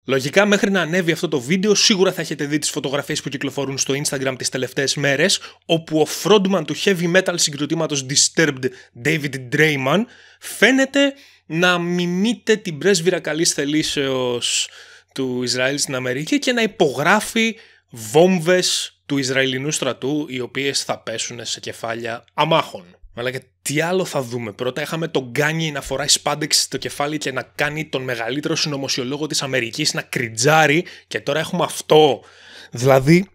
Λογικά μέχρι να ανέβει αυτό το βίντεο σίγουρα θα έχετε δει τις φωτογραφίες που κυκλοφορούν στο Instagram τις τελευταίες μέρες, όπου ο frontman του heavy metal συγκροτήματος Disturbed, David Draiman, φαίνεται να μιμείται την πρέσβυρα καλής θελήσεως του Ισραήλ στην Αμερική και να υπογράφει βόμβες του Ισραηλινού στρατού, οι οποίες θα πέσουν σε κεφάλια αμάχων. Αλλά και τι άλλο θα δούμε? Πρώτα είχαμε τον Γκάνι να φοράει σπάντεξ στο κεφάλι και να κάνει τον μεγαλύτερο συνωμοσιολόγο της Αμερικής να κριτζάρει, και τώρα έχουμε αυτό. Δηλαδή,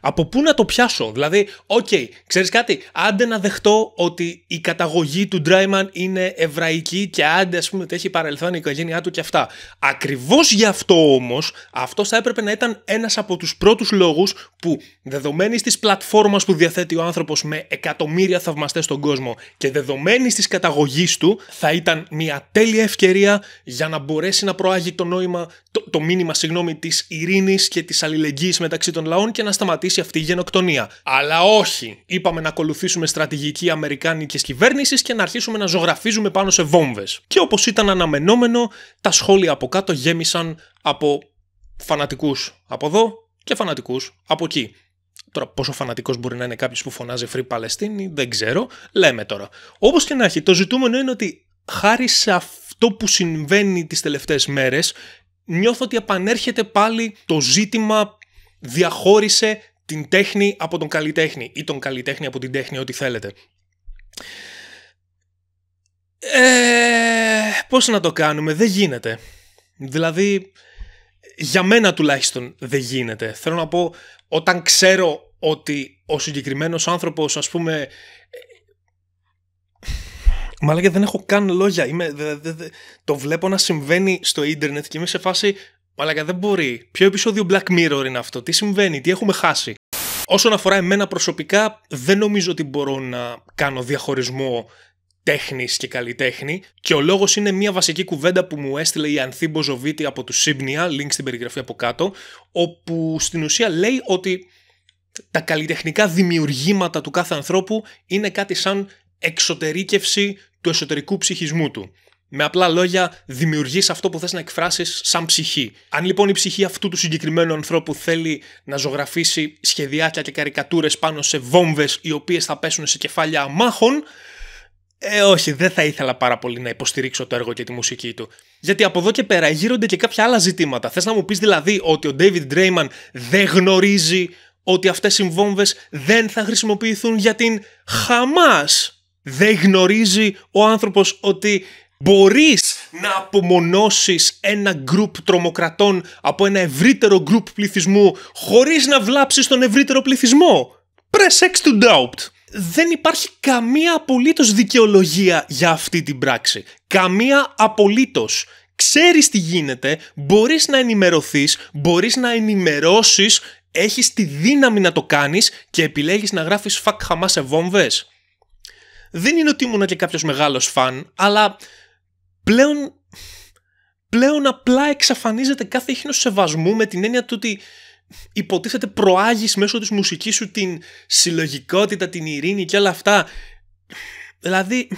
από πού να το πιάσω? Δηλαδή, ξέρεις κάτι, άντε να δεχτώ ότι η καταγωγή του Draiman είναι εβραϊκή και άντε ας πούμε ότι έχει παρελθόν η οικογένειά του και αυτά. Ακριβώς γι' αυτό όμως, αυτός θα έπρεπε να ήταν ένας από τους πρώτους λόγους που, δεδομένης της πλατφόρμας που διαθέτει ο άνθρωπος με εκατομμύρια θαυμαστές στον κόσμο και δεδομένης της καταγωγής του, θα ήταν μια τέλεια ευκαιρία για να μπορέσει να προάγει το νόημα, το μήνυμα της ειρήνης και της αλληλεγγύης μεταξύ των λαών και να σταματήσει αυτή η γενοκτονία. Αλλά όχι, είπαμε να ακολουθήσουμε στρατηγική αμερικάνικης κυβέρνησης και να αρχίσουμε να ζωγραφίζουμε πάνω σε βόμβες. Και όπως ήταν αναμενόμενο, τα σχόλια από κάτω γέμισαν από φανατικούς από εδώ και φανατικούς από εκεί. Τώρα, πόσο φανατικός μπορεί να είναι κάποιος που φωνάζει Free Palestine, δεν ξέρω. Λέμε τώρα. Όπως και να έχει, το ζητούμενο είναι ότι χάρη σε αυτό που συμβαίνει τις τελευταίες μέρες, νιώθω ότι επανέρχεται πάλι το ζήτημα διαχώρισε την τέχνη από τον καλλιτέχνη ή τον καλλιτέχνη από την τέχνη, ό,τι θέλετε. Πώς να το κάνουμε? Δεν γίνεται. Δηλαδή, για μένα τουλάχιστον δεν γίνεται. Θέλω να πω, όταν ξέρω ότι ο συγκεκριμένος άνθρωπος, ας πούμε... Μαλάκα, δεν έχω καν λόγια. Το βλέπω να συμβαίνει στο ίντερνετ και είμαι σε φάση... Μαλάκα, δεν μπορεί. Ποιο επεισόδιο Black Mirror είναι αυτό? Τι συμβαίνει? Τι έχουμε χάσει? Όσον αφορά εμένα προσωπικά, δεν νομίζω ότι μπορώ να κάνω διαχωρισμό τέχνης και καλλιτέχνη, και ο λόγος είναι μια βασική κουβέντα που μου έστειλε η Ανθή Μποζοβίτη από του Σύμπνια, link στην περιγραφή από κάτω, όπου στην ουσία λέει ότι τα καλλιτεχνικά δημιουργήματα του κάθε ανθρώπου είναι κάτι σαν εξωτερήκευση του εσωτερικού ψυχισμού του. Με απλά λόγια, δημιουργείς αυτό που θες να εκφράσεις σαν ψυχή. Αν λοιπόν η ψυχή αυτού του συγκεκριμένου ανθρώπου θέλει να ζωγραφίσει σχεδιάκια και καρικατούρες πάνω σε βόμβες οι οποίες θα πέσουν σε κεφάλια αμάχων, όχι, δεν θα ήθελα πάρα πολύ να υποστηρίξω το έργο και τη μουσική του. Γιατί από εδώ και πέρα γύρονται και κάποια άλλα ζητήματα. Θες να μου πεις δηλαδή ότι ο David Draiman δεν γνωρίζει ότι αυτές οι βόμβες δεν θα χρησιμοποιηθούν για την Χαμάς? Δεν γνωρίζει ο άνθρωπος ότι μπορείς να απομονώσεις ένα γκρουπ τρομοκρατών από ένα ευρύτερο γκρουπ πληθυσμού χωρίς να βλάψεις τον ευρύτερο πληθυσμό? Press X to doubt. Δεν υπάρχει καμία απολύτως δικαιολογία για αυτή την πράξη. Καμία απολύτως. Ξέρεις τι γίνεται, μπορείς να ενημερωθείς, μπορείς να ενημερώσεις, έχεις τη δύναμη να το κάνεις και επιλέγεις να γράφεις fuck Hamas σε βόμβες. Δεν είναι ότι ήμουν και κάποιος μεγάλος φαν, αλλά πλέον απλά εξαφανίζεται κάθε ίχνος σεβασμού, με την έννοια του ότι υποτίθεται προάγεις μέσω της μουσικής σου την συλλογικότητα, την ειρήνη και όλα αυτά. Δηλαδή...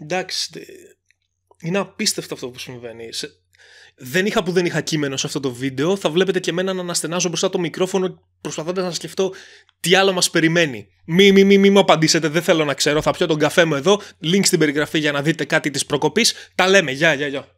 Εντάξει, είναι απίστευτο αυτό που συμβαίνει. Δεν είχα κείμενο σε αυτό το βίντεο. Θα βλέπετε και εμένα να αναστενάζω μπροστά το μικρόφωνο, προσπαθώντας να σκεφτώ τι άλλο μας περιμένει. Μη μου απαντήσετε, δεν θέλω να ξέρω. Θα πιω τον καφέ μου εδώ. Link στην περιγραφή για να δείτε κάτι της προκοπής. Τα λέμε, γεια.